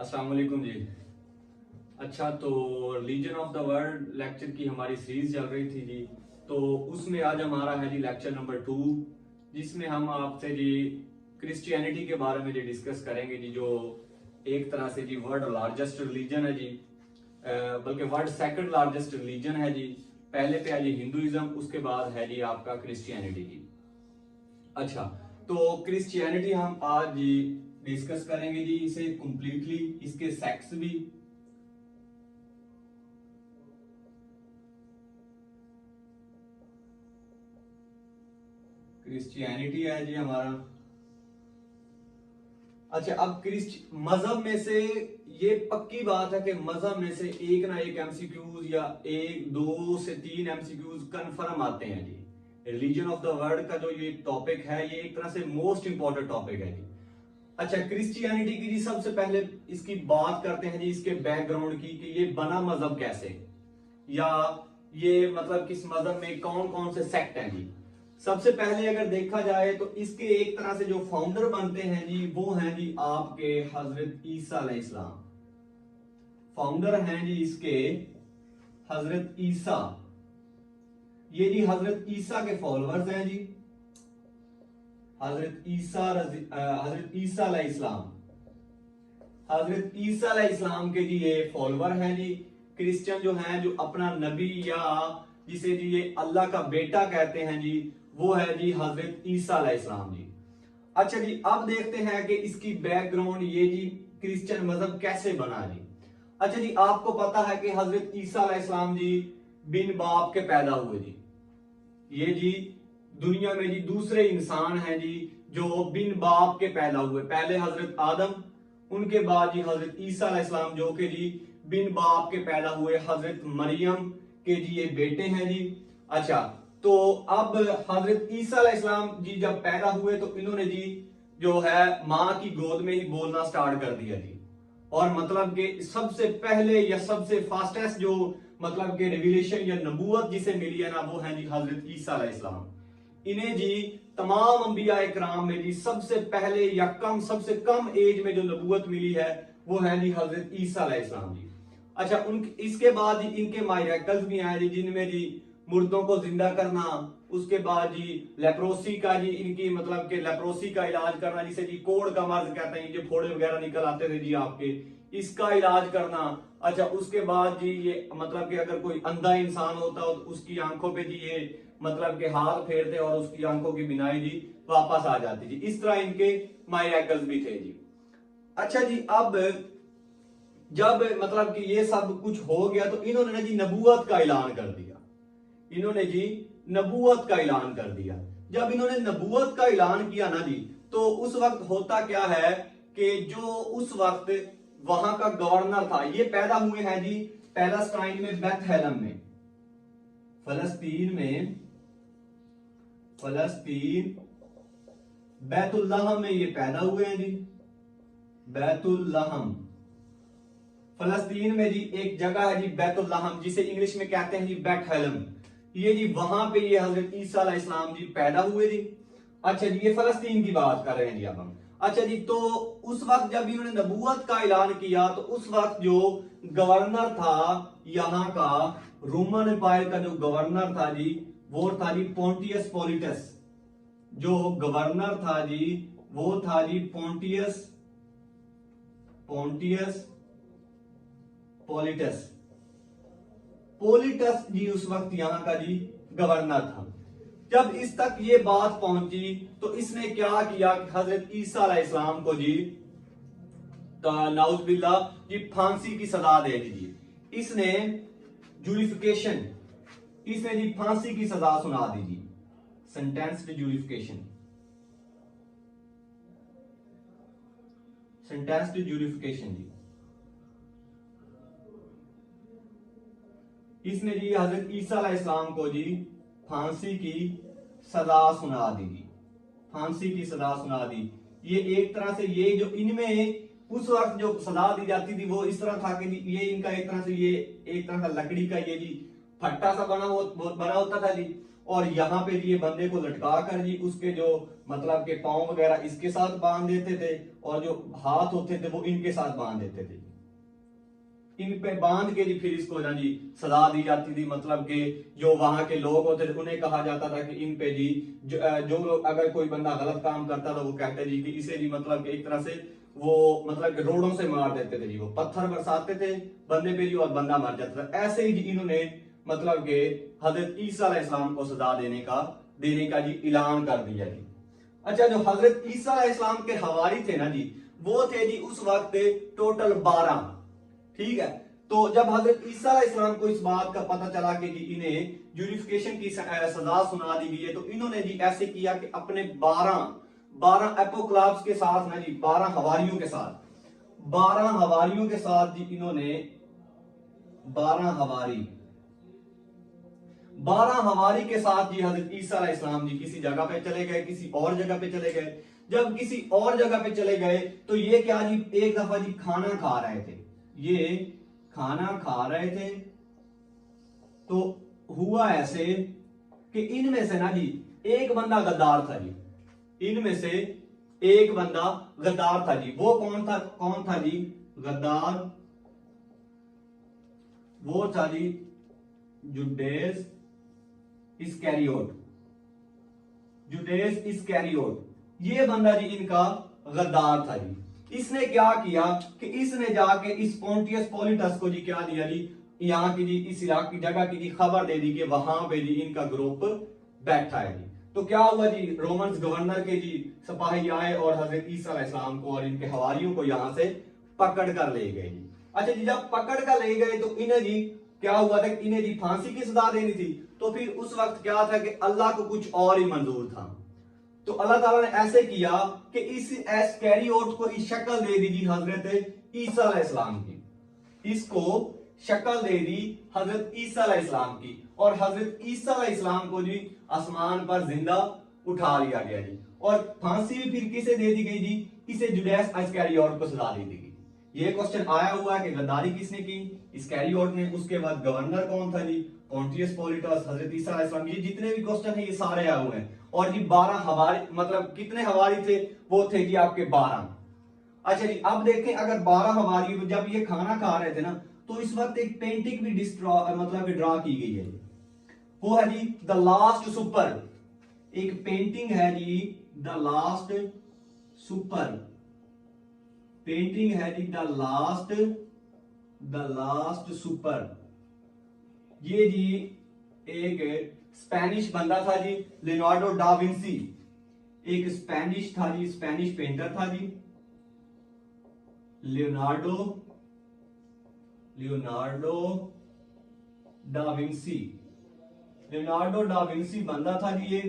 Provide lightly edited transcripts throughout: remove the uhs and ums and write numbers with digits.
अस्सलाम वालेकुम जी। अच्छा, तो religion of the world lecture की हमारी सीरीज चल रही थी जी। तो उसमें आज हमारा है जी लेक्चर नंबर 2, जिसमें हम आपसे जी क्रिश्चियनिटी के बारे में जी डिस्कस करेंगे जी, जो एक तरह से जी वर्ल्ड लार्जेस्ट रिलीजन है जी, बल्कि वर्ल्ड सेकंड लार्जेस्ट रिलीजन है जी। पहले पे है जी हिंदुइज्म, उसके बाद है जी आपका क्रिश्चियनिटी जी। अच्छा, तो क्रिश्चियनिटी हम आज जी डिस्कस करेंगे जी, इसे कंप्लीटली, इसके सेक्ट्स भी। क्रिश्चियनिटी है जी हमारा। अच्छा, अब क्रिश्च मजहब में से ये पक्की बात है कि मजहब में से एक ना एक एमसीक्यूज या एक दो से तीन एमसीक्यूज कंफर्म आते हैं जी। रिलीजन ऑफ द वर्ल्ड का जो ये टॉपिक है, ये एक तरह से मोस्ट इंपॉर्टेंट टॉपिक है जी। अच्छा, क्रिश्चियनिटी की जी सबसे पहले इसकी बात करते हैं जी, इसके बैकग्राउंड की, कि ये बना मजहब कैसे, या ये मतलब किस मजहब में कौन कौन से सेक्ट हैं जी। सबसे पहले अगर देखा जाए तो इसके एक तरह से जो फाउंडर बनते हैं जी, वो हैं जी आपके हजरत ईसा अलैहिस्सलाम। फाउंडर हैं जी इसके हजरत ईसा। ये जी हजरत ईसा के फॉलोअर्स हैं जी। हजरत ईसा अलैहिस्सलाम, हजरत ईसा अलैहिस्सलाम के जी ये फॉलोअर हैं जी। क्रिश्चियन जो हैं, जो अपना नबी या जिसे जी ये अल्लाह का बेटा कहते हैं जी, वो है जी हजरत ईसा अलैहिस्सलाम जी। अच्छा जी, अब देखते हैं कि इसकी बैकग्राउंड, ये जी क्रिश्चियन मजहब कैसे बना जी। अच्छा जी, आपको पता है कि हजरत ईसा अलैहिस्सलाम जी बिन बाप के पैदा हुए जी। ये जी दुनिया में जी दूसरे इंसान हैं जी जो बिन बाप के पैदा हुए। पहले हजरत आदम, उनके बाद जी हजरत ईसा अलैहिस्सलाम, जो कि जी बिन बाप के पैदा हुए हजरत मरियम के जी ये बेटे हैं जी। अच्छा, तो अब हजरत ईसा अलैहिस्सलाम जी जब पैदा हुए तो इन्होंने जी जो है माँ की गोद में ही बोलना स्टार्ट कर दिया जी। और मतलब कि सबसे पहले या सबसे फास्टेस्ट जो मतलब कि रिवीलेशन या नबूवत जिसे मिली है ना, वो है जी हजरत ईसा अलैहिस्सलाम। इन्हें जी तमाम अंबिया इकराम में जी सबसे पहले या सबसे कम एज में जो नबूवत मिली है, वो है जी हजरत ईसा अलैहिस्सलाम जी। अच्छा, उन इसके बाद जी इनके मायरेकल्स भी आए जी, जिनमें जी मुर्दों को जिंदा करना, उसके बाद जी लेप्रोसी का जी इनकी मतलब के लेप्रोसी का इलाज करना, जिसे जी कोढ़ का मर्ज कहते हैं, जो फोड़े वगैरह निकल आते थे जी आपके, इसका इलाज करना। अच्छा, उसके बाद जी ये मतलब कि अगर कोई अंधा इंसान होता हो तो उसकी आंखों पे जी ये मतलब के हाथ फेरते और उसकी आंखों की बिनाई जी वापस आ जाती जी। इस तरह इनके मायरेकल्स भी थे जी। अच्छा जी, अब जब मतलब कि ये सब कुछ हो गया तो इन्होंने ना जी नबूवत का ऐलान कर दिया। इन्होंने जी नबूवत का ऐलान कर दिया। जब इन्होंने नबूवत का ऐलान किया ना जी, तो उस वक्त होता क्या है कि जो उस वक्त वहां का गवर्नर था, ये पैदा हुए हैं जी पैलेस्टाइन में, बेथलेहम में, फलस्तीन में, फलस्तीन बैतुल्लाहम में ये पैदा हुए हैं जी। बैतुल्लाहम, फलस्तीन में जी एक जगह है जी बैतुल्लाहम, जिसे इंग्लिश में कहते हैं जी बेथलेहम। ये जी वहां पे ये हजरत ईसा अलैहिस्सलाम जी पैदा हुए जी। अच्छा जी, ये फलस्तीन की बात कर रहे हैं जी अब हम। अच्छा जी, तो उस वक्त जब इन्होंने नबूवत का ऐलान किया तो उस वक्त जो गवर्नर था यहाँ का, रोमन एम्पायर का जो गवर्नर था जी, वो था जी पोंटियस पॉलिटस। जो गवर्नर था जी, वो था जी पोंटियस, पोंटियस पॉलिटस। पोलिटस जी उस वक्त यहां का जी गवर्नर था। जब इस तक ये बात पहुंची तो इसने क्या किया, हजरत ईसा अलैहिस्सलाम को जी नाउजुबिल्लाह जी फांसी की सजा दे दी जी। इसने जूरिफिकेशन, इसने जी फांसी की सजा सुना दी जी, सेंटेंस्ड जूरिफिकेशन, सेंटेंस्ड जूरिफिकेशन जी। इसने जी हजरत ईसा अलैहिस्सलाम को जी फांसी की सजा सुना दी जी, फांसी की सजा सुना दी। ये एक तरह से ये जो इनमें उस वक्त जो सजा दी जाती थी वो इस तरह था कि ये इनका एक तरह से ये एक तरह का लकड़ी का ये जी फट्टा सा बना होता था जी, और यहाँ पे जी ये बंदे को लटका कर जी उसके जो मतलब के पांव वगैरह इसके साथ बांध देते थे और जो हाथ होते थे वो इनके साथ बांध देते थे। इन पे बांध के जी फिर इसको ना जी सजा दी जाती थी। मतलब कि जो वहां के लोग होते थे उन्हें कहा जाता था कि इन पे जी जो लोग अगर कोई बंदा गलत काम करता था वो कहते जी कि इसे जी मतलब कि एक तरह से वो मतलब कि रोड़ों से मार देते थे जी, वो पत्थर बरसाते थे बंदे पे जी और बंदा मर जाता था। ऐसे ही जी इन्होंने मतलब कि हजरत ईसा अलैहिस्सलाम को सजा देने का जी ऐलान कर दिया जी। अच्छा, जो हजरत ईसा अलैहिस्सलाम के हवारी थे ना जी, वो थे जी उस वक्त टोटल 12। ठीक है, तो जब हजरत ईसा अलैहिस्सलाम को इस बात का पता चला कि जी इन्हें यूरिफिकेशन की सजा सुना दी गई है, तो इन्होंने जी ऐसे किया कि अपने 12 एपोक्लाब्स के साथ ना जी 12 हवारियों के साथ 12 हवारियों के साथ जी इन्होंने 12 हवारी के साथ जी हजरत ईसा अलैहिस्सलाम जी किसी जगह पे चले गए, किसी और जगह पे चले गए। जब किसी और जगह पे चले गए तो ये क्या जी एक दफा जी खाना खा रहे थे, ये खाना खा रहे थे। तो हुआ ऐसे कि इनमें से ना जी एक बंदा गद्दार था जी, इनमें से एक बंदा गद्दार था जी। वो कौन था जी गद्दार? वो था जी जुडेस इस्कैरियोट। ये बंदा जी इनका गद्दार था जी। इसने क्या किया कि इसने जाके इस पोंटियस पॉलिटस को जी क्या दिया जी, यहाँ की जी इस इलाके की जगह की जी खबर दे दी कि वहां पे जी इनका ग्रुप बैठा है जी। तो क्या हुआ जी, रोमन्स गवर्नर के जी सिपाही आए और हजरत ईसा अलैहिस्सलाम को और इनके हवारियों को यहां से पकड़ कर ले गए जी। अच्छा जी, जब पकड़ कर ले गए तो इन्हें जी क्या हुआ था, इन्हें जी फांसी की सजा देनी थी। तो फिर उस वक्त क्या था कि अल्लाह को कुछ और ही मंजूर था। तो अल्लाह ताला ने ऐसे किया कि इस इस्कैरियोट को ही शक्ल दे दी जी हजरत ईसा अलैहिस्सलाम की। इसको शक्ल दे दी हजरत ईसा अलैहिस्सलाम की और हजरत ईसा अलैहिस्सलाम को जी आसमान पर जिंदा उठा लिया गया जी। और फांसी भी फिर किसे दे दी गई जी? इसे जुडैस इस्कैरियोट को सजा दे दी गई। ये क्वेश्चन आया हुआ है कि गद्दारी किसने की? इस्कैरियोट ने। उसके बाद गवर्नर कौन था जी? पोंटियस पॉलिटस, हजरत ईसा अलैहिस्सलाम। ये जितने भी क्वेश्चन है ये सारे आए हुए हैं। और जी 12 हवारी, मतलब कितने हवारी थे? वो थे जी आपके 12। अच्छा जी, अब देखें अगर 12 हवारी जब ये खाना खा रहे थे ना, तो इस वक्त एक पेंटिंग भी मतलब ड्रा की गई है। वो है जी द लास्ट सुपर। एक पेंटिंग है जी द लास्ट सुपर। पेंटिंग है जी द लास्ट सुपर। ये जी एक स्पेनिश बंदा था जी, लियोनार्डो डा विंसी। एक स्पेनिश था जी, स्पेनिश पेंटर था जी, Leonardo da Vinci. Leonardo da Vinci बंदा था जी ये।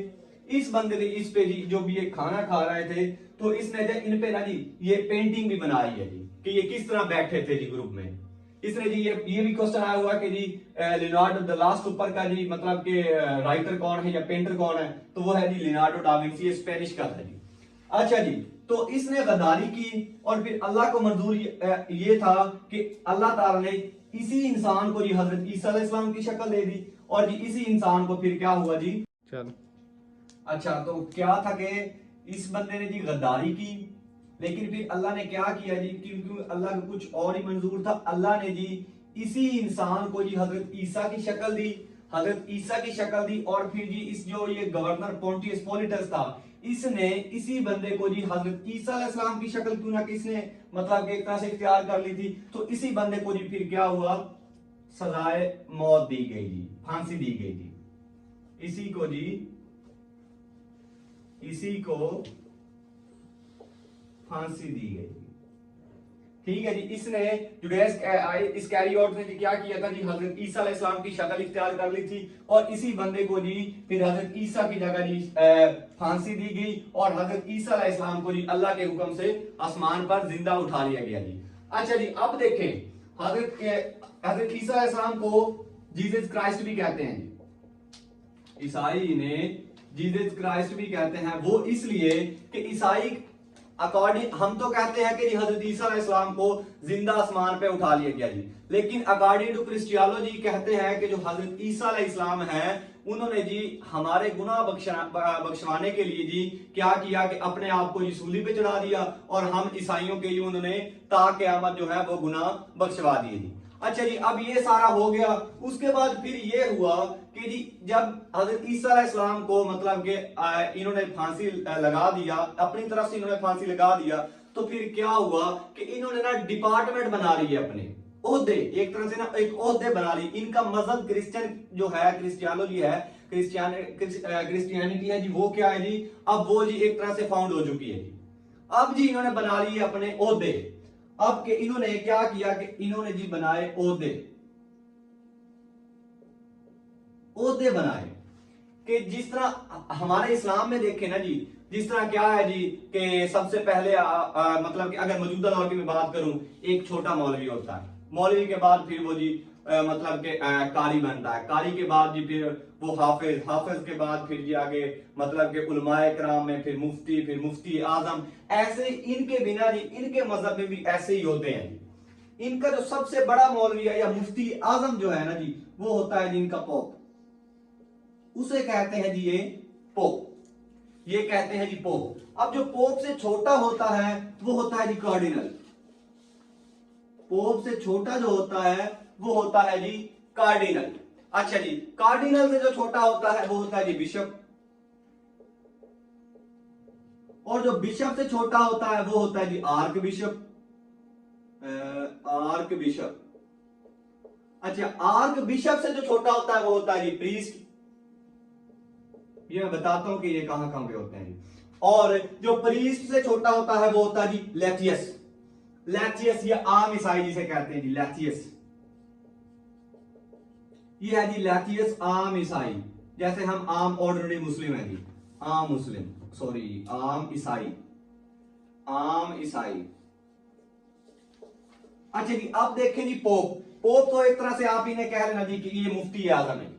इस बंदे ने इस पे जी जो भी ये खाना खा रहे थे तो इसने इन पे ना जी ये पेंटिंग भी बनाई है जी कि ये किस तरह बैठे थे जी ग्रुप में। इसने जी ये भी क्वेश्चन आया हुआ कि जी लियोनार्डो द लास्ट सुपर का जी मतलब कि राइटर कौन है या पेंटर कौन है? तो वो है जी लियोनार्डो डा विंसी, ये स्पेनिश का था जी। अच्छा जी, तो इसने गद्दारी की और फिर अल्लाह को मंजूर ये था कि अल्लाह ताला ने इसी इंसान को जी हजरत ईसा अलैहिस्सलाम की शक्ल दे दी और जी इसी इंसान को फिर क्या हुआ जी? चल अच्छा, तो क्या था कि इस बंदे ने जी गद्दारी की, लेकिन फिर अल्लाह ने क्या किया जी, क्योंकि अल्लाह को कुछ और ही मंजूर था। अल्लाह ने जी इसी इंसान को जी हजरत ईसा की शक्ल दी, हजरत ईसा की शक्ल दी। और फिर जी इस जो ये गवर्नर पोंटियस पॉलिटस था, इसने इसी बंदे को जी हजरत ईसा अलैहिस्सलाम की शक्ल क्यों ना किसने मतलब एक तरह से इख्तियार कर ली थी। तो इसी बंदे को जी फिर क्या हुआ, सजाए मौत दी गई जी, फांसी दी गई जी। इसी को फांसी दी गई। ठीक है जी, इसने जुडैस इस्कैरियोट ने जी क्या किया था जी, हजरत ईसा अलैहिस्सलाम की शक्ल इख्तियार कर ली थी और इसी बंदे को जी फिर हजरत ईसा की जगह जी फांसी दी गई और हजरत ईसा अलैहिस्सलाम को जी अल्लाह के हुक्म से आसमान पर जिंदा उठा लिया गया जी। अच्छा जी, अब देखें हजरत ईसा अलैहिस्सलाम को जीसस क्राइस्ट भी कहते हैं जी। ईसाई ने जीसस क्राइस्ट भी कहते हैं, वो इसलिए कि ईसाई अकॉर्डिंग हम तो कहते हैं कि हजरत ईसा अलैहिस्सलाम को जिंदा आसमान पे उठा लिया गया जी, लेकिन अकॉर्डिंग टू क्रिश्चियोलॉजी कहते हैं कि जो हजरत ईसा अलैहिस्सलाम है उन्होंने जी हमारे गुनाह बख्शवाने के लिए जी क्या किया कि अपने आप को जी सूली पे चढ़ा दिया, और हम ईसाइयों के जी उन्होंने ता क़यामत जो है वो गुनाह बख्शवा दिए जी। अच्छा जी, अब ये सारा हो गया। उसके बाद फिर ये हुआ कि जी जब हजरत ईसा अलैहिस्सलाम को मतलब कि इन्होंने फांसी लगा दिया, अपनी तरफ से इन्होंने फांसी लगा दिया, तो फिर क्या हुआ कि इन्होंने ना डिपार्टमेंट बना ली है, अपने ओहदे, एक तरह से ना एक ओहदे बना ली। इनका मजहब क्रिश्चियन जो है, क्रिश्चियनोलॉजी है, क्रिश्चियनिटी है जी, वो क्या है जी, अब वो जी एक तरह से फाउंड हो चुकी है जी। अब जी इन्होंने बना ली है अपने ओहदे। अब के इन्होंने क्या किया कि इन्होंने जी बनाए ओहदे, ओहदे बनाए कि जिस तरह हमारे इस्लाम में देखें ना जी, जिस तरह क्या है जी कि सबसे पहले मतलब कि अगर मौजूदा दौर की मैं बात करूं, एक छोटा मौलवी होता है, मौलवी के बाद फिर वो जी मतलब कि कारी बनता है, कारी के बाद जी फिर वो हाफिज, हाफिज के बाद फिर जी आगे मतलब कि उलमाए कराम में फिर मुफ्ती, फिर मुफ्ती आजम। ऐसे इनके बिना जी इनके मजहब में भी ऐसे ही होते हैं जी। इनका जो सबसे बड़ा मौलवी है या मुफ्ती आजम जो है ना जी, वो होता है जी इनका पोप, उसे कहते हैं जी ये पोप, ये कहते हैं जी पोप। अब जो पोप से छोटा होता है वो होता है जी कार्डिनल, पोप से छोटा जो होता है वो होता है जी कार्डिनल। अच्छा जी, कार्डिनल से जो छोटा होता है वो होता है जी बिशप, और जो बिशप से छोटा होता है वो होता है जी आर्क बिशप, आर्क बिशप। अच्छा, आर्क बिशप से जो छोटा होता है वो होता है जी प्रीस्ट। ये मैं बताता हूं कि ये कहां कहां पे होते हैं जी। और जो प्रीस्ट से छोटा होता है वो होता है जी लेथियस, लेथियस ये आम ईसाई जिसे कहते हैं जी लेथियस, ये है जी लेथियस आम ईसाई, जैसे हम आम ऑर्डिनरी मुस्लिम है जी, आम मुस्लिम, सॉरी आम ईसाई, आम ईसाई। अच्छा जी, अब देखें जी पोप, पोप तो एक तरह से आप इन्हें कह लेना जी कि ये मुफ्ती आजम है,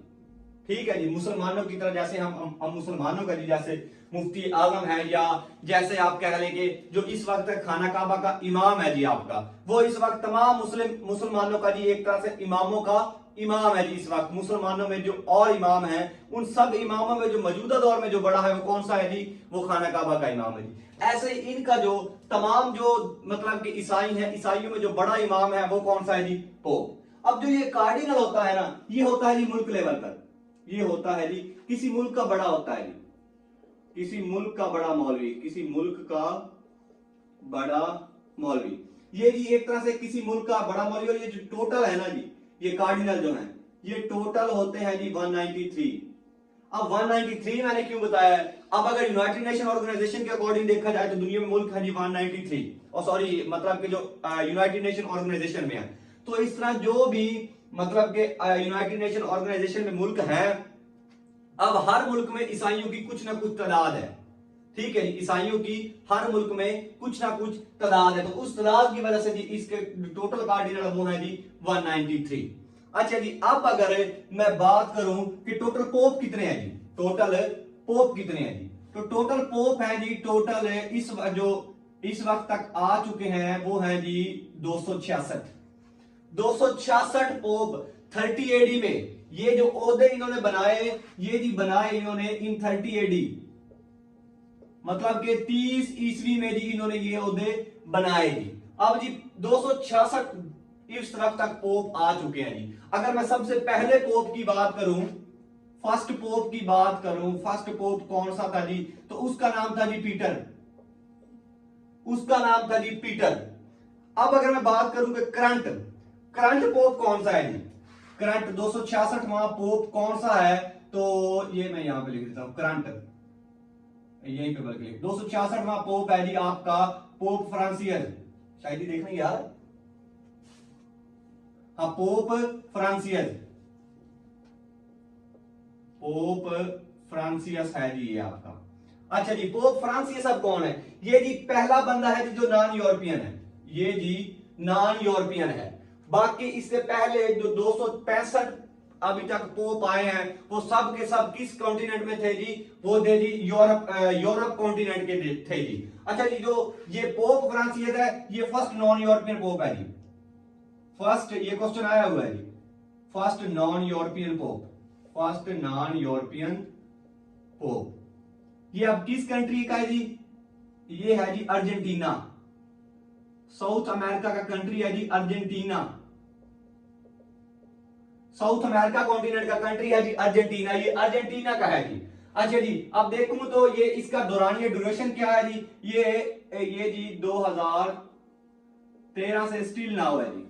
ठीक है जी, मुसलमानों की तरह, जैसे हम मुसलमानों का जी जैसे मुफ्ती आजम है, या जैसे आप कह लें कि जो इस वक्त खाना काबा का इमाम है जी आपका, वो इस वक्त तमाम मुसलमानों का जी एक तरह से इमामों का इमाम है जी। इस वक्त मुसलमानों में जो और इमाम है, उन सब इमामों में जो मौजूदा दौर में जो बड़ा है वो कौन सा है जी, वो खाना काबा का इमाम है जी। ऐसे ही इनका जो तमाम जो मतलब कि ईसाई है, ईसाइयों में जो बड़ा इमाम है वो कौन सा है जी, पोप। अब जो ये कार्डिनल होता है ना, ये होता है जी मुल्क लेवल पर, ये होता है जी किसी मुल्क का बड़ा होता है जी, किसी मुल्क का बड़ा मौलवी, किसी मुल्क का बड़ा मौलवी, ये जी एक तरह से किसी मुल्क का बड़ा मौलवी। और ये जो टोटल है ना जी, ये कार्डिनल जो है ये टोटल होते हैं जी 193। अब 193 मैंने क्यों बताया है, अब अगर यूनाइटेड नेशन ऑर्गेनाइजेशन के अकॉर्डिंग देखा जाए तो दुनिया में मुल्क है जी 193, और सॉरी मतलब कि जो यूनाइटेड नेशन ऑर्गेनाइजेशन में है, तो इस तरह जो भी मतलब के यूनाइटेड नेशन ऑर्गेनाइजेशन में मुल्क है, अब हर मुल्क में ईसाइयों की कुछ ना कुछ तादाद है, ठीक है जी, ईसाइयों की हर मुल्क में कुछ ना कुछ तादाद है, तो उस तादाद की वजह से जी इसके टोटल कार्डिनल वो है जी 193। अच्छा जी, अब अगर मैं बात करूं कि टोटल पोप कितने हैं जी, टोटल पोप कितने हैं जी, तो टोटल पोप है जी, टोटल इस वक्त तक आ चुके हैं वो है जी 266, 266 पोप 30 एडी में। ये जो ओहदे इन्होंने बनाए, ये जी बनाए इन्होंने इन 30 एडी, मतलब कि 30 ईस्वी में जी इन्होंने ये ओहदे बनाए जी। अब जी 266 इस तरफ तक पोप आ चुके हैं जी। अगर मैं सबसे पहले पोप की बात करूं, फर्स्ट पोप की बात करूं, फर्स्ट पोप कौन सा था जी, तो उसका नाम था जी पीटर, उसका नाम था जी पीटर। अब अगर मैं बात करूं कि करंट, करंट पोप कौन सा है जी, करंट 266वां पोप कौन सा है, तो ये मैं यहां पे लिख देता हूं करंट, यहीं पे बल्कि 266वां पोप है जी आपका पोप फ्रांसियस, शायद ही देखना यार, हाँ पोप फ्रांसियस, पोप फ्रांसियस है जी ये आपका। अच्छा जी, पोप फ्रांसियस अब कौन है, ये जी पहला बंदा है जी जो नॉन यूरोपियन है, ये जी नॉन यूरोपियन है। बाकी इससे पहले जो 265 अभी तक पोप आए हैं वो सब के सब किस कॉन्टिनेंट में थे जी, वो थे जी यूरोप कॉन्टिनेंट के थे जी। अच्छा जी, जो ये पोप फ्रांसियस है ये फर्स्ट नॉन यूरोपियन पोप है जी, फर्स्ट, ये क्वेश्चन आया हुआ है जी, first non European pope, first non European pope. ये अब किस कंट्री का है जी? ये है जी अर्जेंटीना। साउथ अमेरिका का कंट्री है जी अर्जेंटीना। साउथ अमेरिका कॉन्टिनेंट का कंट्री है जी अर्जेंटीना। ये अर्जेंटीना का है जी। अच्छा जी, अब देखूं तो ये इसका दौरानिया ड्यूरेशन क्या है जी? ये जी 2013 से स्टिल नाउ है जी।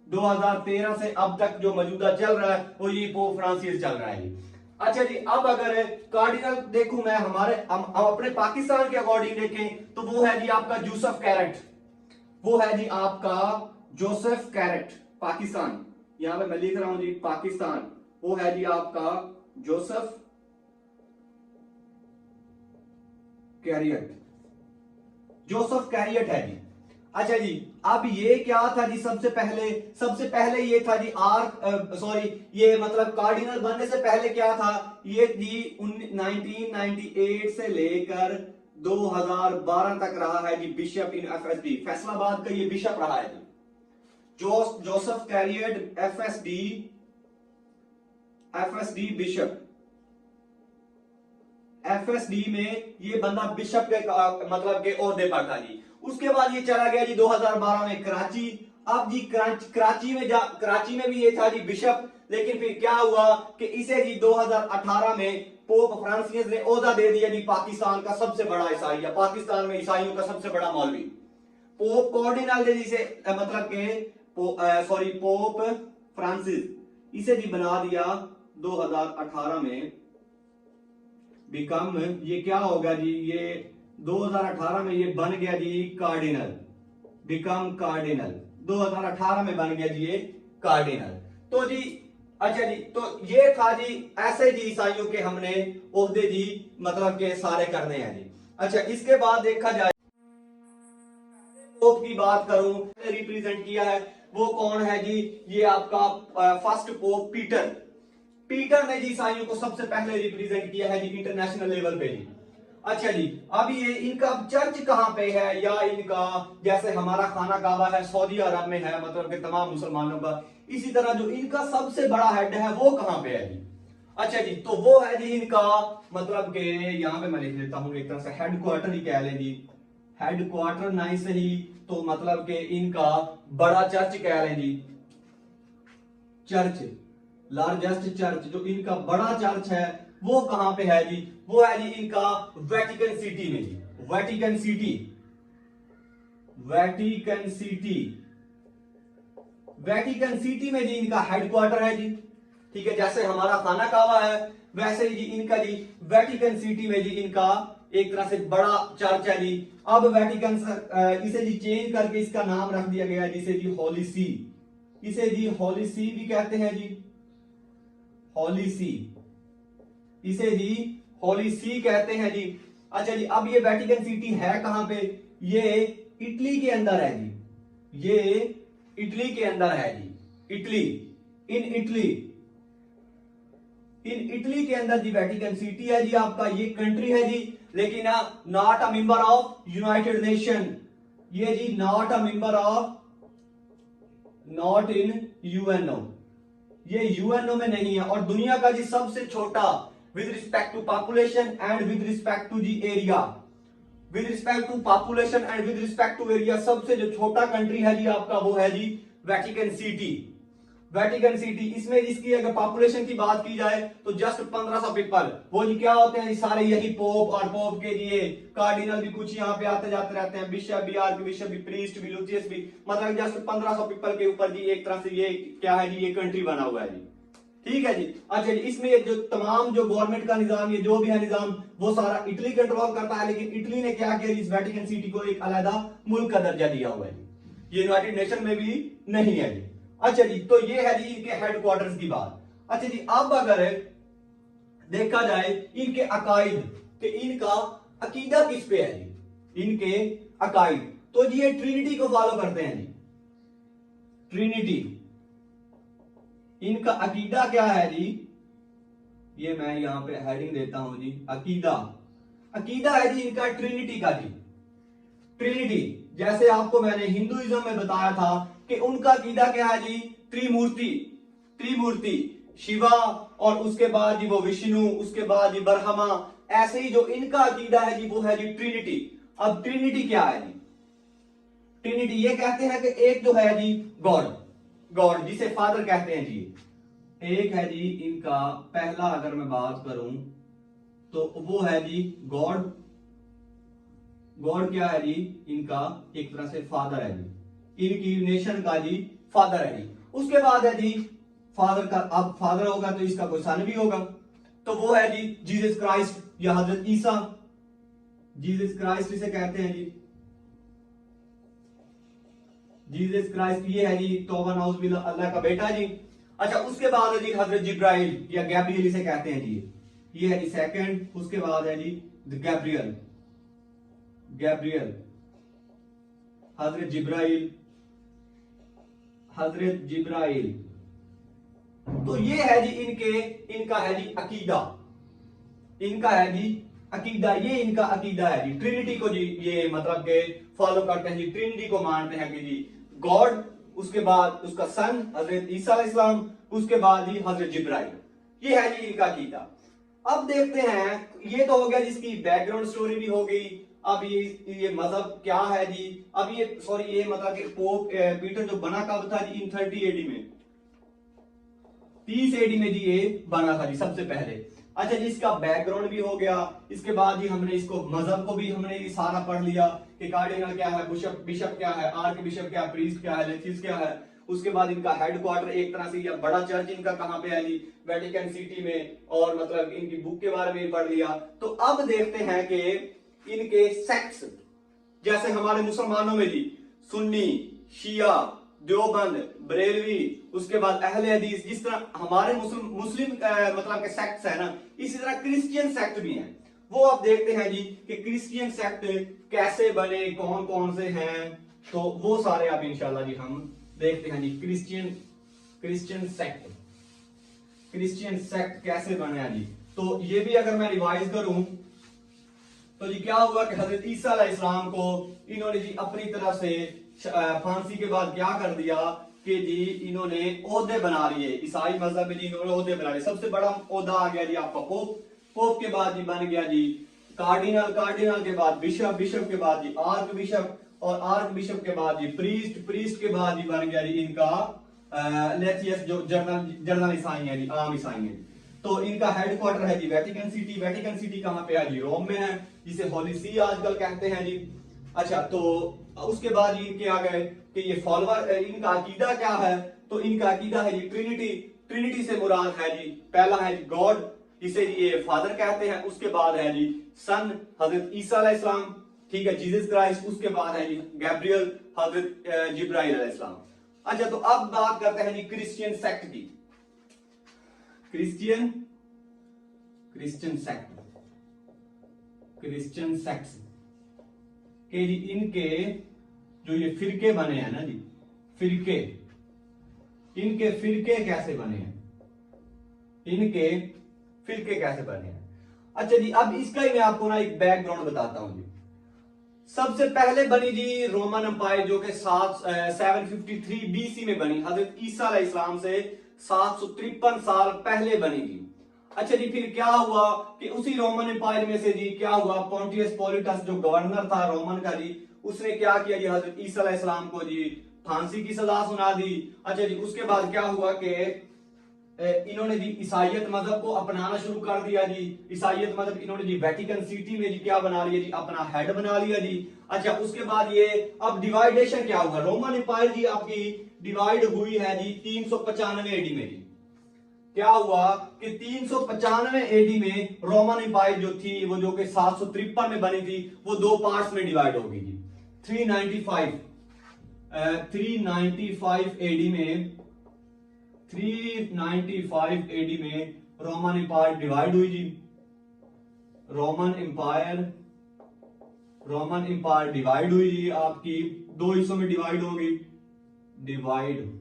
2013 से अब तक जो मौजूदा चल रहा है वो ये पोप फ्रांसिस चल रहा है जी। अच्छा जी, अब अगर कार्डिनल देखूं मैं हम अपने पाकिस्तान के अकॉर्डिंग देखें तो वो है जी आपका जोसेफ कैरेट। वो है जी आपका जोसेफ कैरेट, पाकिस्तान। यहां पे मैं लिख रहा हूं जी पाकिस्तान। वो है जी आपका जोसेफ कैरियट। जोसेफ कैरियट है जी। अच्छा जी, अब ये क्या था जी? सबसे पहले ये था जी ये मतलब कार्डिनल बनने से पहले क्या था? ये जी 1998 से लेकर 2012 तक रहा है जी बिशप इन एफएसडी। फैसलाबाद का ये बिशप रहा है जी जोसेफ कैरियट, एफएसडी बिशप। एफएसडी में ये बंदा बिशप के मतलब के ओहदे पर था जी। उसके बाद ये चला गया जी 2012 में कराची। अब जी कराची में भी ये था जी बिशप, लेकिन फिर क्या हुआ कि इसे जी 2018 में पोप फ्रांसिस ने ओहदा दे दिया जी पाकिस्तान का सबसे बड़ा ईसाई, या पाकिस्तान में ईसाइयों का सबसे बड़ा मौलवी। पोप कार्डिनल ने जिसे मतलब के पोप फ्रांसिस इसे जी बना दिया 2018 में बिकम। ये क्या होगा जी? ये 2018 में ये बन गया जी कार्डिनल, बिकम कार्डिनल। 2018 में बन गया जी ये कार्डिनल। तो जी अच्छा जी, तो ये था जी ऐसे जी ईसाइयों के हमने ओहदे जी मतलब के सारे करने हैं जी। अच्छा, इसके बाद देखा जाए पोप की बात करूं, रिप्रेजेंट किया है वो कौन है जी? ये आपका फर्स्ट पोप पीटर ने जी ईसाइयों को सबसे पहले रिप्रेजेंट किया है जी इंटरनेशनल लेवल पे जी। अच्छा जी, अब ये इनका चर्च कहां पे है? या इनका जैसे हमारा खाना काबा है सऊदी अरब में है, मतलब कि तमाम मुसलमानों का, इसी तरह जो इनका सबसे बड़ा हेड है वो कहां पे है जी? अच्छा जी, तो वो है जी इनका मतलब के यहां पे मैं लिख देता हूं एक तरह से हेडक्वार्टर ही कह लें जी, हेडक्वार्टर नहीं सही तो मतलब के इनका बड़ा चर्च कह लें जी, चर्च, लार्जेस्ट चर्च जो इनका बड़ा चर्च है वो कहां पे है जी? वो है जी इनका वेटिकन सिटी में जी। वेटिकन सिटी में जी इनका हेडक्वार्टर है जी। ठीक है, जैसे हमारा खाना काबा है वैसे ही जी इनका जी वेटिकन सिटी में जी इनका एक तरह से बड़ा चर्च है जी। अब वेटिकन इसे जी चेंज करके इसका नाम रख दिया गया है जिसे जी होली सी, इसे जी होली सी भी कहते हैं जी, होली सी, इसे जी होली सी कहते हैं जी। अच्छा जी, अब ये वेटिकन सिटी है कहां पे? ये इटली के अंदर है जी, ये इटली के अंदर है जी, इन इटली के अंदर जी वेटिकन सिटी है जी आपका। ये कंट्री है जी, लेकिन not a member of United Nation. ये जी not a member of, not in UNO, ये यूएनओ में नहीं है। और दुनिया का जी सबसे छोटा with respect to population and with respect to जी area, with respect to population and with respect to area, सबसे जो छोटा कंट्री है जी आपका वो है जी वेटिकन सिटी। वेटिकन सिटी, इसमें इसकी अगर पॉपुलेशन की बात की जाए तो जस्ट 1500 पीपल। वो जी क्या होते हैं सारे यही पोप, और पोप के लिए कार्डिनल भी कुछ यहाँ पे आते जाते रहते हैं, बिशप भी, आर्क बिशप भी, प्रीस्ट भी, लुथियस भी, मतलब जस्ट 1500 पीपल के ऊपर जी एक तरह से ये क्या है जी, ये कंट्री बना हुआ है जी। ठीक है जी। अच्छा जी, इसमें जो तमाम जो गवर्नमेंट का निजाम, ये जो भी है निजाम, वो सारा इटली कंट्रोल करता है। लेकिन इटली ने क्या किया, इस वेटिकन सिटी को एक अलग मुल्क का दर्जा दिया हुआ है, ये यूनाइटेड नेशन में भी नहीं है जी। अच्छा जी, तो ये है जी इनके हेडक्वार्टर्स की बात। अच्छा जी, अब अगर देखा जाए इनके अकाइद कि इनका अकीदा किस पे है जी, इनके अकाइद, तो जी ये ट्रिनिटी को फॉलो करते हैं जी, ट्रिनिटी। इनका अकीदा क्या है जी, ये मैं यहां पे हेडिंग देता हूं जी, अकीदा। अकीदा है जी इनका ट्रिनिटी का जी, ट्रिनिटी। जैसे आपको मैंने हिंदुइज्म में बताया था कि उनका अकीदा क्या है जी, त्रिमूर्ति। त्रिमूर्ति शिवा, और उसके बाद जी वो विष्णु, उसके बाद जी ब्रह्मा। ऐसे ही जो इनका अकीदा है जी वो है जी ट्रिनिटी। अब ट्रिनिटी क्या है जी? ट्रिनिटी ये कहते हैं कि एक जो है जी गॉड, गॉड जिसे फादर कहते हैं जी, एक है जी इनका पहला अगर मैं बात करूं तो वो है जी गॉड। गॉड क्या है जी? इनका एक तरह से फादर है जी, इनकी नेशन का जी फादर है जी। उसके बाद है जी फादर का, अब फादर होगा तो इसका कोई सन भी होगा, तो वो है जी जीसस क्राइस्ट या हजरत ईसा। जीसस क्राइस्ट इसे कहते हैं जी, जीसस क्राइस्ट ये है जी तौबा नाउज़ुबिल्लाह अल्लाह का बेटा जी। अच्छा, उसके बाद है जी हजरत जिब्राइल या गैब्रियल इसे कहते हैं जी, ये है जी सेकंड। उसके बाद है जी गैब्रियल, गैब्रियल, हजरत जिब्राइल, हजरत जिब्राइल। तो ये है जी इनके, इनका है जी अकीदा, इनका है जी अकीदा, ये इनका अकीदा है जी। ट्रिनिटी को जी ये मतलब के फॉलो करते हैं जी, ट्रिनिटी को मानते हैं कि जी गॉड, उसके बाद उसका सन हजरत ईसा अलैहिस्सलाम, उसके बाद ही हजरत जिब्राइल। ये है जी इनका अकीदा। अब देखते हैं, ये तो हो गया जिसकी बैकग्राउंड स्टोरी भी हो गई। अब ये मजहब क्या है जी? अब ये सॉरी ये मतलब कि पोप पीटर जो बना कब था जी? इन 30 एडी में, 30 एडी में जी ये बना था जी सबसे पहले। अच्छा जी, इसका बैकग्राउंड भी हो गया। इसके बाद जी हमने इसको मजहब को भी हमने ये सारा पढ़ लिया कि कार्डिनल क्या है, बिशप, बिशप क्या है, आर्क बिशप क्या है, प्रीस्ट क्या है, लेथिस क्या है। उसके बाद इनका हेडक्वार्टर एक तरह से या बड़ा चर्च इनका कहां पे है जी? वेटिकन सिटी में। और मतलब इनकी बुक के बारे में पढ़ लिया। तो अब देखते हैं कि इनके सेक्ट्स, जैसे हमारे मुसलमानों में जी सुन्नी, शिया, देवबंद, बरेलवी, उसके बाद अहले हदीस, जिस तरह हमारे मुस्लिम मतलब के सेक्ट्स है ना, इसी तरह क्रिश्चियन सेक्ट भी हैं। वो अब देखते हैं जी कि क्रिश्चियन सेक्ट कैसे बने, कौन कौन से हैं, तो वो सारे अब इंशाल्लाह जी हम देखते हैं जी। क्रिश्चियन सेक्ट, क्रिश्चियन सेक्ट कैसे बने जी? तो ये भी अगर मैं रिवाइज करूं तो जी क्या हुआ कि हजरत ईसा अलैहिस्सलाम को इन्होंने जी अपनी तरफ से फांसी के बाद क्या कर दिया कि जी इन्होंने ओहदे बना लिए। ईसाई मजहब में जी इन्होंने ओहदे बना लिए। सबसे बड़ा ओहदा आ गया जी आपका पोप, पोप के बाद जी बन गया जी कार्डिनल, कार्डिनल के बाद बिशप, बिशप के बाद जी आर्क बिशप, और आर्क बिशप के बाद जी प्रीस्ट, प्रीस्ट के बाद जी बन गया जी इनका लेथियस, जो जर्नल ईसाई है जी, आम ईसाई है। तो इनका हेडक्वार्टर है जी वेटिकन सिटी। वेटिकन सिटी कहां पे है जी? रोम में है, जिसे होली सी आजकल कहते हैं जी। अच्छा, तो उसके बाद इनके आ गए कि ये फॉलोअर, इनका अकीदा क्या है? तो इनका अकीदा है जी ट्रिनिटी। ट्रिनिटी से मुराद है जी पहला है जी गॉड, जिसे ये फादर कहते हैं। उसके बाद है जी सन हजरत ईसा अलैहिस्सलाम, ठीक है, जीसस क्राइस्ट। उसके बाद है जी गैब्रियल, हजरत जिब्राइल अलैहिस्सलाम। अच्छा, तो अब बात करते हैं जी क्रिश्चियन सेक्ट की। क्रिश्चियन सेक्ट, क्रिश्चियन सेक्ट्स के जी इनके जो ये फिरके बने हैं ना जी, फिरके, इनके फिरके कैसे बने हैं? इनके फिरके कैसे बने हैं? अच्छा जी, अब इसका ही मैं आपको ना एक बैकग्राउंड बताता हूं जी। सबसे पहले बनी जी रोमन एम्पायर, जो कि 753 बीसी में बनी, हजरत ईसा अलैहिस्सलाम से 753 साल पहले बनी जी। अच्छा जी, फिर क्या हुआ कि उसी रोमन एम्पायर में से जी क्या हुआ, पोंटियस पॉलिटस जो गवर्नर था रोमन का जी, उसने क्या किया जी, हजरत ईसा अलैहिस्सलाम को जी फांसी की सजा सुना दी। अच्छा जी, उसके बाद क्या हुआ कि इन्होंने जी ईसाइयत मजहब को अपनाना शुरू कर दिया जी। ईसाइयत मजहब इन्होंने जी वेटिकन सिटी में जी क्या बना लिया जी, अपना हेड बना लिया जी। अच्छा, उसके बाद ये अब डिवाइडेशन क्या हुआ, रोमन एम्पायर जी आपकी डिवाइड हुई है जी 395 एडी में जी। क्या हुआ कि 395 एडी में रोमन एम्पायर जो थी, वो जो कि 753 में बनी थी, वो दो पार्ट्स में डिवाइड हो गई जी। 395 एडी में, 395 एडी में रोमन एम्पायर डिवाइड हुई जी। रोमन एम्पायर डिवाइड हुई जी, आपकी दो हिस्सों में डिवाइड हो गई, डिवाइड।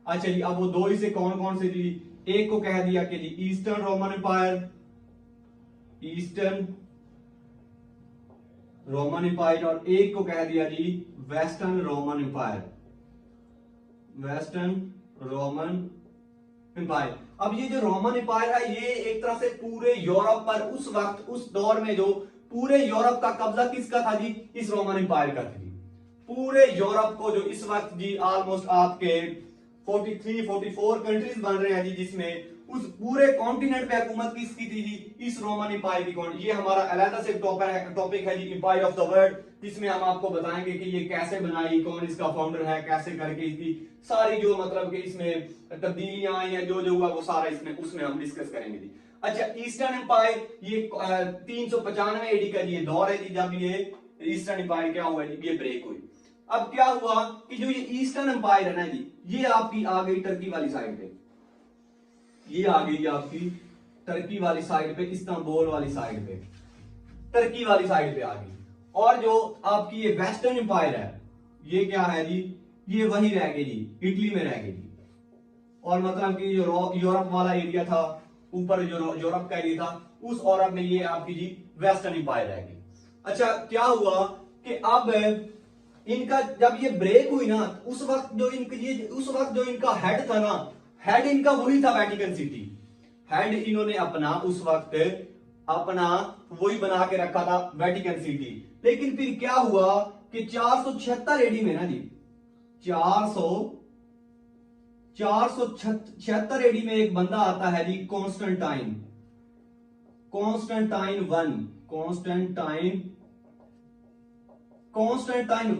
अच्छा जी, अब वो दो हिस्से कौन कौन से जी? एक को कह दिया कि जी Eastern Roman Empire, Eastern Roman Empire, और एक को कह दिया जी Western Roman Empire, Western Roman Empire. अब ये जो रोमन एम्पायर है ये एक तरह से पूरे यूरोप पर उस वक्त उस दौर में जो पूरे यूरोप का कब्जा किसका था जी, इस रोमन एम्पायर का था जी। पूरे यूरोप को जो इस वक्त जी ऑलमोस्ट आपके 43-44 कंट्रीज बन रहे हैं जी, जिसमें उस पूरे कॉन्टिनेंट पे हुकूमत किसकी थी जी, इस रोमन एम्पायर की। ये हमारा अलग से टॉपिक है जी, एम्पायर ऑफ द वर्ल्ड, जिसमें हम आपको बताएंगे कि ये कैसे बनाई, कौन इसका फाउंडर है, कैसे करके इसकी सारी जो मतलब कि इसमें तब्दीलियां आई हैं, जो जो हुआ वो सारा इसमें उसमें हम डिस्कस करेंगे जी। अच्छा, ईस्टर्न एम्पायर ये 395 एडी का ये दौर है जी, जब ये ईस्टर्न एम्पायर क्या हुआ जी, ये ब्रेक हुई। अब क्या हुआ कि जो ये ईस्टर्न एम्पायर है ना जी, ये आपकी आ गई टर्की वाली साइड पे, ये आ गई आपकी टर्की वाली साइड पे, इस्तांबुल वाली साइड पे, टर्की वाली साइड पे आ गई। और जो आपकी ये वेस्टर्न एम्पायर है ये क्या है जी, ये वही रह गई जी, इटली में रह गई जी। और मतलब कि जो यूरोप वाला एरिया था, ऊपर जो यूरोप का एरिया था, उस यूरोप में ये आपकी जी वेस्टर्न एम्पायर रह गई। अच्छा, क्या हुआ कि अब इनका जब ये ब्रेक हुई ना, उस वक्त जो इनका हेड था ना, हेड इनका वही था वेटिकन सिटी। हेड इन्होंने अपना उस वक्त अपना वही बना के रखा था, वेटिकन सिटी। लेकिन फिर क्या हुआ कि 476 एडी में ना जी, 476 एडी में एक बंदा आता है जी, कॉन्स्टेंटाइन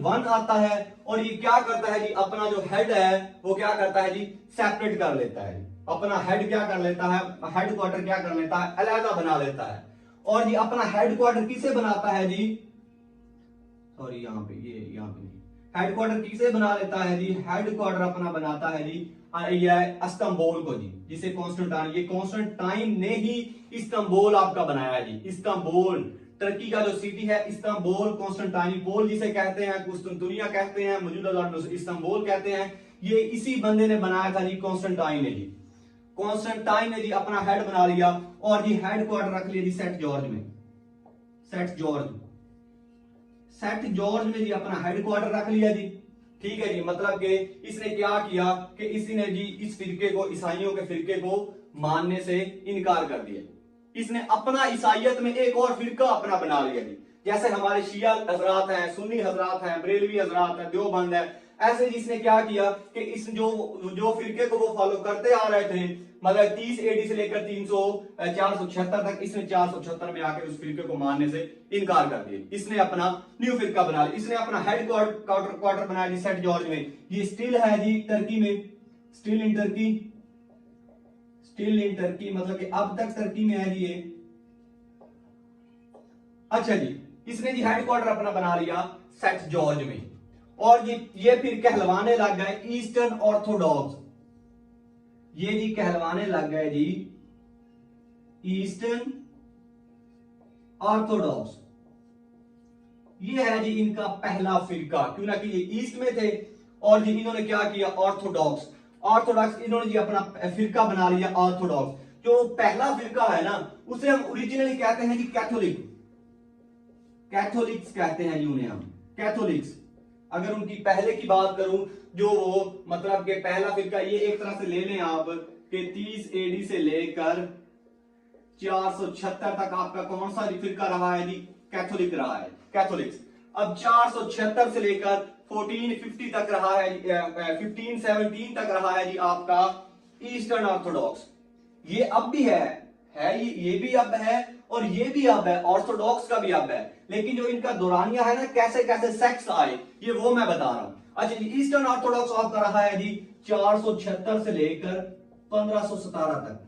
1 आता है। और ये क्या करता है जी, अपना जो हेड है वो क्या करता है जी, सेपरेट कर लेता है। अपना हेड क्या कर लेता है, हेड क्वार्टर क्या कर लेता है, अलग बना लेता है। और ये अपना हेड क्वार्टर किसे बनाता है जी, सॉरी यहाँ पे नहीं, हेड क्वार्टर किसे बना लेता है जी, हेड क्वार्टर अपना बनाता है जी इस्तांबुल को जी, जिसे कॉन्स्टेंटाइन ने ही इस्तांबुल आपका बनाया है जी। इस्तांबुल टर्की का जो सिटी है, इस्तांबुल, कॉन्स्टेंटाइनोपल जिसे कहते हैं, कुस्तुनतुनिया कहते हैं, मौजूदा दौर में इस्तांबुल कहते हैं, ये इसी बंदे ने बनाया था जी, कॉन्स्टेंटाइन ने जी। कॉन्स्टेंटाइन ने जी अपना हेड बना लिया और जी हेड क्वार्टर रख लिया जी सेंट जॉर्ज में। सेंट जॉर्ज में जी अपना हेड क्वार्टर रख लिया जी। ठीक है जी, मतलब कि इसने क्या किया कि इसने जी इस फिरके को, ईसाइयों के फिरके को मानने से इनकार कर दिया। इसने अपना ईसाइयत में एक और फिरका अपना बना लिया जी। जैसे हमारे शिया हजरात हैं, सुन्नी हजरात हैं, बरेलवी हजरात हैं, देवबंद है, ऐसे जिसने क्या किया कि इस जो फिरके को वो फॉलो करते आ रहे थे, मतलब 30 एडी से लेकर 476 तक, इसने 476 में आकर उस फिरके को मानने से इनकार कर दिया। इसने अपना न्यू फिरका बना लिया। इसने अपना हेड क्वार्टर बनाया जी सेंट जॉर्ज में। ये स्टिल है जी टर्की में, स्टिल इन टर्की, मतलब कि अब तक टर्की में है जी ये। अच्छा जी, इसने जी हेड क्वार्टर अपना बना लिया सेंट जॉर्ज में। और ये फिर कहलवाने लग गए ईस्टर्न ऑर्थोडॉक्स। ये जी कहलवाने लग गए जी ईस्टर्न ऑर्थोडॉक्स। ये है जी इनका पहला फिरका, क्यों ना कि ये ईस्ट में थे। और जी इन्होंने क्या किया, ऑर्थोडॉक्स इन्होंने जी अपना फिरका बना लिया ऑर्थोडॉक्स। जो पहला फिरका है ना, उसे हम ओरिजिनली कहते हैं जी कैथोलिक्स कहते हैं जी उन्हें हम कैथोलिक्स। अगर उनकी पहले की बात करूं, जो वो मतलब के पहला फिरका, ये एक तरह से ले लें आप कि 30 एडी से लेकर 476 तक आपका कौन सा फिरका रहा है जी, कैथोलिक रहा है, कैथोलिक्स। अब 476 से लेकर 1450 तक रहा है, 1517 तक रहा है जी आपका ईस्टर्न ऑर्थोडॉक्स। ये अब भी है ये भी अब है और ये भी अब है, ऑर्थोडॉक्स का भी अब है। लेकिन जो इनका दौरानिया है ना, कैसे कैसे सेक्ट्स आए, ये वो मैं बता रहा हूं। अच्छा जी, ईस्टर्न ऑर्थोडॉक्स आपका रहा है जी 476 से लेकर 1517 तक।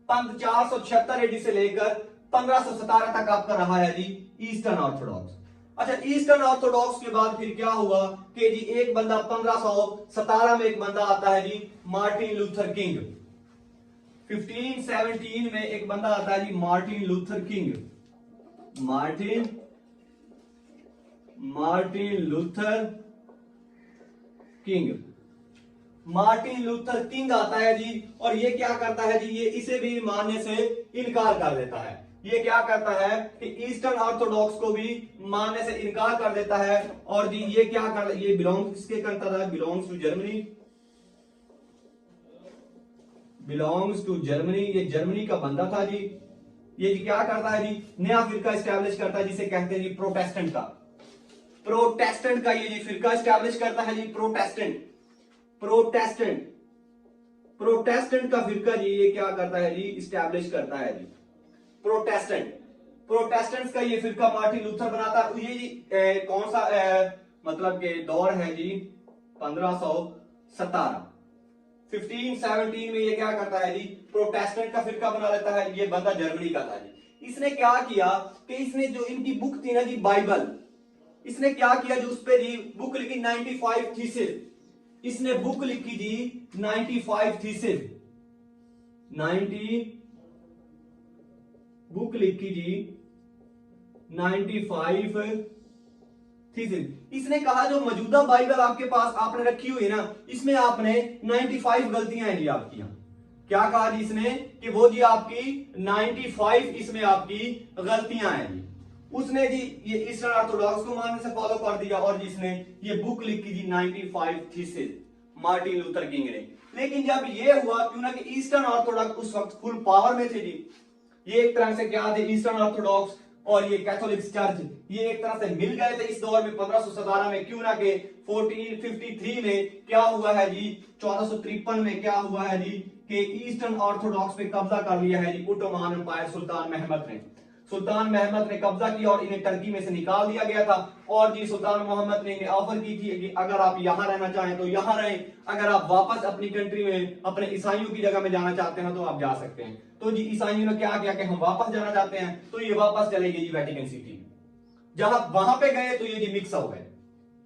476 एडी से लेकर 1517 तक आपका रहा है जी ईस्टर्न ऑर्थोडॉक्स। अच्छा, ईस्टर्न ऑर्थोडॉक्स के बाद फिर क्या हुआ कि जी एक बंदा 1517 में एक बंदा आता है जी, मार्टिन लूथर किंग। 1517 में एक बंदा आता है जी, Martin Luther King. Martin Luther King आता है जी। और ये क्या करता है जी, ये इसे भी मानने से इनकार कर देता है। ये क्या करता है कि ईस्टर्न ऑर्थोडॉक्स को भी मानने से इनकार कर देता है। और जी ये क्या कर, ये बिलोंग्स किसके करता था, belongs to Germany. Belongs to Germany, ये जर्मनी का बंदा था जी। ये जी क्या करता है जी, नया फिरका स्टैब्लिश करता है जिसे कहते हैं जी प्रोटेस्टेंट का। प्रोटेस्टेंट का ये जी फिरका स्टैब्लिश करता है जी प्रोटेस्टेंट। प्रोटेस्टेंट प्रोटेस्टेंट का फिरका जी ये क्या करता है जी, स्टैब्लिश करता है जी प्रोटेस्टेंट। प्रोटेस्टेंट्स का ये फिरका मार्टिन लूथर बनाता है। ये जी कौन सा मतलब के दौर है जी, 1517। 1517 में ये क्या करता है जी, प्रोटेस्टेंट का फिरका बना लेता है। ये बंदा जर्मनी का था जी। इसने क्या किया कि इसने जो इनकी बुक थी ना जी बाइबल, इसने क्या किया जी, उस पे जी बुक लिखी 95 थीसिस। इसने बुक लिखी जी 95 थीसिस। 90 बुक लिखी जी 95 थीसिस। इसने कहा जो मौजूदा बाइबल आपके पास आपने रखी हुई है ना, इसमें आपने 95 गलतियां हैं जी आपकी। यहां क्या कहा जी इसने कि वो जी आपकी 95 इसमें आपकी गलतियां हैं जी। उसने जी ये ईस्टर्न ऑर्थोडॉक्स को मानने से फॉलो कर दिया और जिसने ये बुक लिखी जी 95 थीसिस, मार्टिन लूथर किंग ने। लेकिन जब ये हुआ क्यों ना कि ईस्टर्न ऑर्थोडॉक्स उस वक्त फुल पावर में थे जी। ये एक तरह से क्या थे, ईस्टर्न ऑर्थोडॉक्स और ये कैथोलिक चर्च, ये एक तरह से मिल गए थे इस दौर में 1517 में। क्यों ना कि 1453 में क्या हुआ है जी, 1453 में क्या हुआ है जी कि ईस्टर्न ऑर्थोडॉक्स पे कब्जा कर लिया है जी ओटोमान एम्पायर, सुल्तान महमद ने। सुल्तान महमद ने कब्जा किया और इन्हें टर्की में से निकाल दिया गया था। और जी सुल्तान मोहम्मद ने इन्हें ऑफर की थी कि अगर आप यहां रहना चाहें तो यहां रहें, अगर आप वापस अपनी कंट्री में अपने ईसाइयों की जगह में जाना चाहते हैं तो आप जा सकते हैं। तो जी ईसाइयों ने क्या किया कि हम वापस जाना चाहते हैं, तो ये वापस चले गए जी वेटिकन सिटी। जहां वहां पे गए तो ये जी मिक्स हो गए,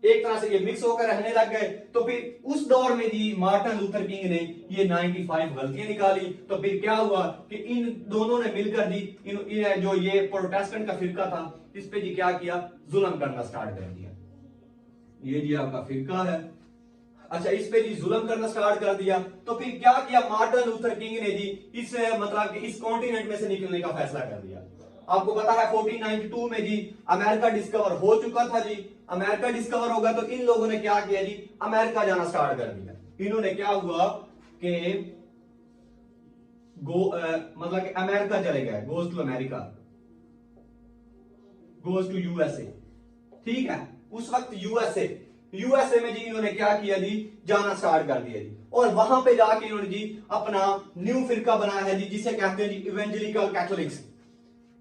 एक तरह से ये मिक्स होकर रहने लग गए। तो फिर उस दौर में जी मार्टिन लूथर किंग ने ये 95 गलतियां निकाली। तो फिर क्या हुआ कि इन दोनों ने मिलकर जी इन जो ये प्रोटेस्टेंट का फिरका था इस पे जी क्या किया, जुल्म करना स्टार्ट कर दिया। ये जी आपका फिरका है, अच्छा इस पे जी जुल्म करना स्टार्ट कर दिया। तो फिर क्या किया मार्टिन लूथर किंग ने जी इस मतलब कि इस कॉन्टिनेंट में से निकलने का फैसला कर दिया। आपको पता है 1492 में जी अमेरिका डिस्कवर हो चुका था जी। अमेरिका डिस्कवर होगा तो इन लोगों ने क्या किया जी, अमेरिका जाना स्टार्ट कर दिया। इन्होंने क्या हुआ कि मतलब कि अमेरिका चले गए, goes to America, goes to USA. ठीक है, उस वक्त यूएसए में जी इन्होंने क्या किया जी, जाना स्टार्ट कर दिया जी। और वहां पे जाके इन्होंने जी अपना न्यू फिरका बनाया है जी, जिसे कहते हैं जी इवेंजेलिकल कैथोलिक्स।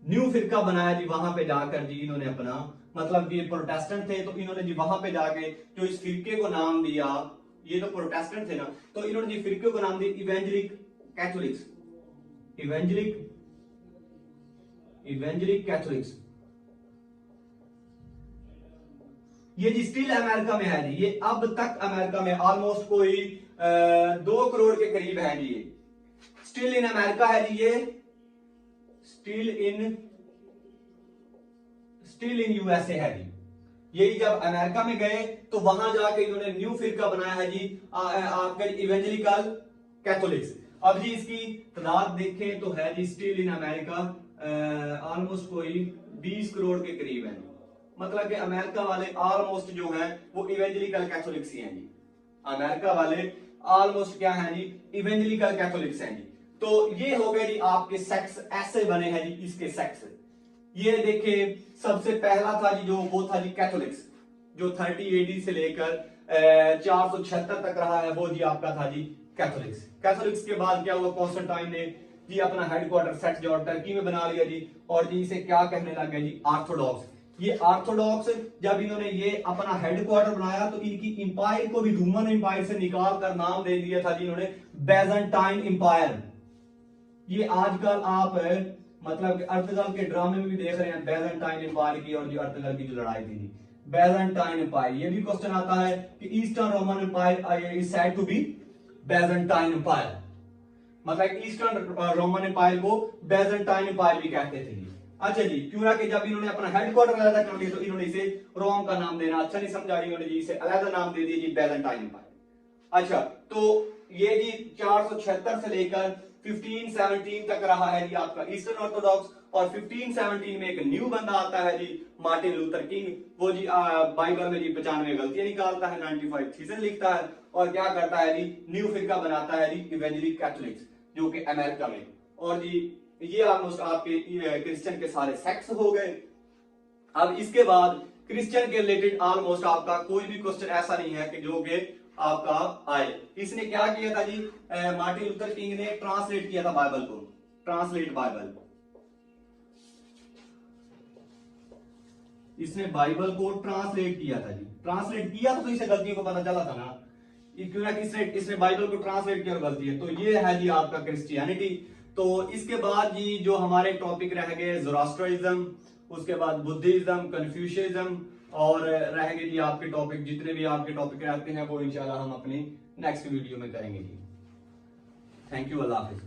न्यू फिरका बनाया जी वहां पे जाकर जी इन्होंने अपना, मतलब ये प्रोटेस्टेंट थे तो इन्होंने जी वहां पे जाके जो इस फिरके को नाम दिया, ये तो प्रोटेस्टेंट थे ना, तो इन्होंने जी फिरके को नाम दिया इवेंजेलिक कैथोलिक्स। इवेंजेलिक कैथोलिक्स। ये जी स्टिल अमेरिका में है जी, ये अब तक अमेरिका में ऑलमोस्ट कोई 2 करोड़ के करीब है जी। ये स्टिल इन अमेरिका है जी, ये स्टिल इन यूएसए है जी। यही जब अमेरिका में गए तो वहां जाके इन्होंने न्यू फिरका बनाया है जी आपका इवेंजेलिकल कैथोलिक्स। अब जी इसकी तादाद देखें तो है जी स्टिल इन अमेरिका ऑलमोस्ट कोई 20 करोड़ के करीब है। मतलब कि अमेरिका वाले ऑलमोस्ट जो हैं वो इवेंजेलिकल कैथोलिक्स ही हैं जी। अमेरिका वाले ऑलमोस्ट क्या है जी, इवेंजेलिकल कैथोलिक्स हैं जी। तो ये हो गए जी आपके सेक्स, ऐसे बने हैं जी इसके सेक्स। ये देखिए सबसे पहला था जी जो वो था जी कैथोलिक्स, जो 30 एडी से लेकर 476 तक रहा है, वो जी आपका था जी कैथोलिक्स। कैथोलिक्स के बाद क्या हुआ, कॉन्स्टेंटाइन ने जी अपना हेडक्वार्टर सेक्स जो टर्की में बना लिया जी, और जी इसे क्या कहने लग गए जी, ऑर्थोडॉक्स। ये ऑर्थोडॉक्स जब इन्होंने ये अपना हेडक्वार्टर बनाया तो इनकी इंपायर को भी रोमन इंपायर से निकाल कर नाम दे दिया था जी इन्होंने बैजेंटाइन इंपायर। ये आजकल आप मतलब अर्तगल के ड्रामे में भी देख रहे हैं बैजेंटाइन एम्पायर की और जो अर्तगल की जो लड़ाई थी बैजेंटाइन एम्पायर। ये भी क्वेश्चन आता है कि Eastern Roman Empire is said to be Byzantine Empire, मतलब ईस्टर्न रोमन एम्पायर को बैजेंटाइन एम्पायर भी कहते थे। अच्छा जी, क्यों ना कि जब इन्होंने अपना हेडक्वार्टर अलग कर लिया तो इन्होंने इसे रोम का नाम देना अच्छा नहीं समझा, इन्होंने जी इसे अलग नाम दे दिया जी बैजेंटाइन एम्पायर। अच्छा, तो ये जी 476 से लेकर 1517 तक रहा है जी आपका ईस्टर्न ऑर्थोडॉक्स। और 1517 में एक न्यू बंदा आता है जी मार्टिन लूथर किंग। वो जी बाइबल में जी 95 गलतियां निकालता है, 95 थीसिस लिखता है और क्या करता है जी, न्यू फिरका बनाता है जी इवेंजेलिक कैथोलिक्स। जो कि अमेरिका में। और जी ये ऑलमोस्ट आपके क्रिश्चियन के सारे सेक्ट्स हो गए। अब इसके बाद क्रिश्चियन के रिलेटेड ऑलमोस्ट आपका कोई भी क्वेश्चन ऐसा नहीं है कि जो कि आपका आए। इसने क्या किया था जी, मार्टिन लूथर किंग ने ट्रांसलेट किया था बाइबल को, ट्रांसलेट बाइबल। इसने बाइबल को ट्रांसलेट किया था जी, ट्रांसलेट किया तो इसे गलतियों को पता चला था ना, क्यों ना इसने बाइबल को ट्रांसलेट किया गलती है। तो ये है जी आपका क्रिश्चियनिटी। तो इसके बाद जी जो हमारे टॉपिक रह गए ज़ोरास्ट्रिज्म, उसके बाद बुद्धिज्म, कन्फ्यूशियज्म, और रह गए जी आपके टॉपिक, जितने भी आपके टॉपिक रहते हैं वो इंशाल्लाह हम अपनी नेक्स्ट वीडियो में करेंगे जी। Thank you, Allah Hafiz.